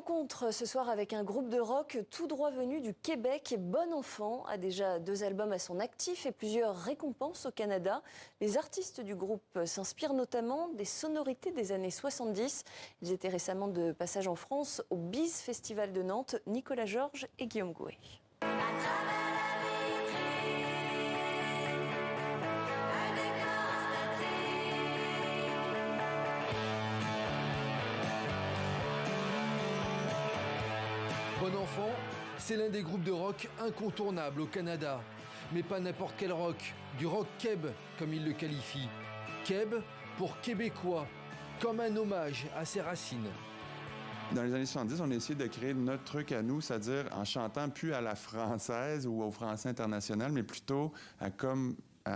rencontre ce soir avec un groupe de rock tout droit venu du Québec. Bon Enfant a déjà 2 albums à son actif et plusieurs récompenses au Canada. Les artistes du groupe s'inspirent notamment des sonorités des années 70. Ils étaient récemment de passage en France au Biz Festival de Nantes. Nicolas Georges et Guillaume Gouet. Bon Enfant, c'est l'un des groupes de rock incontournables au Canada. Mais pas n'importe quel rock, du rock keb, comme il le qualifie. Keb pour québécois, comme un hommage à ses racines. Dans les années 70, on a essayé de créer notre truc à nous, c'est-à-dire en chantant plus à la française ou au français international, mais plutôt à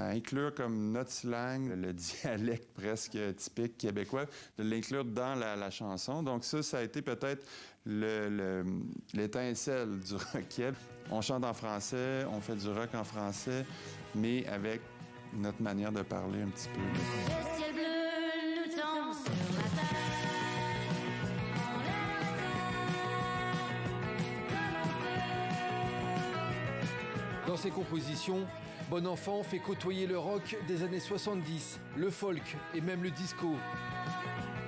inclure comme notre slang, le dialecte presque typique québécois, de l'inclure dans la chanson. Donc ça a été peut-être l'étincelle du rock keb. On chante en français, on fait du rock en français, mais avec notre manière de parler un petit peu. Le ciel bleu nous tombe sur la tête. On l'aime Dans ses compositions, Bon Enfant fait côtoyer le rock des années 70, le folk et même le disco.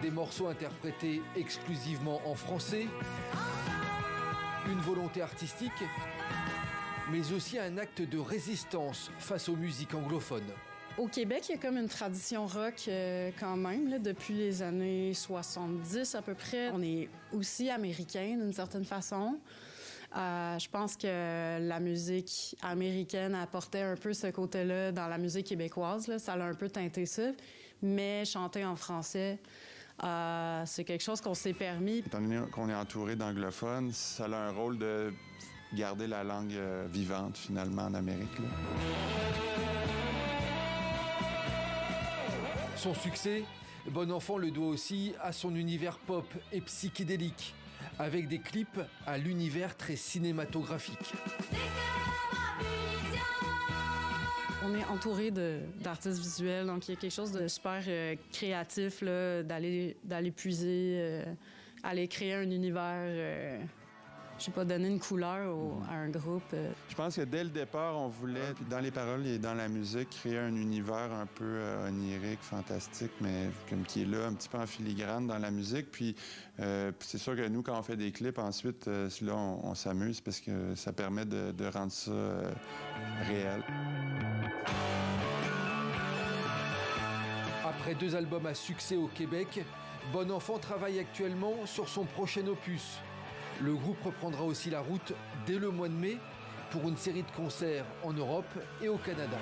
Des morceaux interprétés exclusivement en français, une volonté artistique, mais aussi un acte de résistance face aux musiques anglophones. Au Québec, il y a comme une tradition rock quand même, là, depuis les années 70 à peu près. On est aussi américain d'une certaine façon. Je pense que la musique américaine apportait un peu ce côté-là dans la musique québécoise. Là. Ça l'a un peu teinté ça. Mais chanter en français, c'est quelque chose qu'on s'est permis. Étant donné qu'on est entouré d'anglophones, ça a un rôle de garder la langue vivante, finalement, en Amérique. Là. Son succès, Bon Enfant le doit aussi à son univers pop et psychédélique, avec des clips à l'univers très cinématographique. On est entouré d'artistes visuels, donc il y a quelque chose de super créatif là, d'aller puiser, aller créer un univers. Je sais pas, donner une couleur à un groupe. Je pense que dès le départ, on voulait, dans les paroles et dans la musique, créer un univers un peu onirique, fantastique, mais comme qui est là, un petit peu en filigrane dans la musique. Puis c'est sûr que nous, quand on fait des clips, ensuite, là, on s'amuse parce que ça permet de rendre ça réel. Après 2 albums à succès au Québec, Bon Enfant travaille actuellement sur son prochain opus. Le groupe reprendra aussi la route dès le mois de mai pour une série de concerts en Europe et au Canada.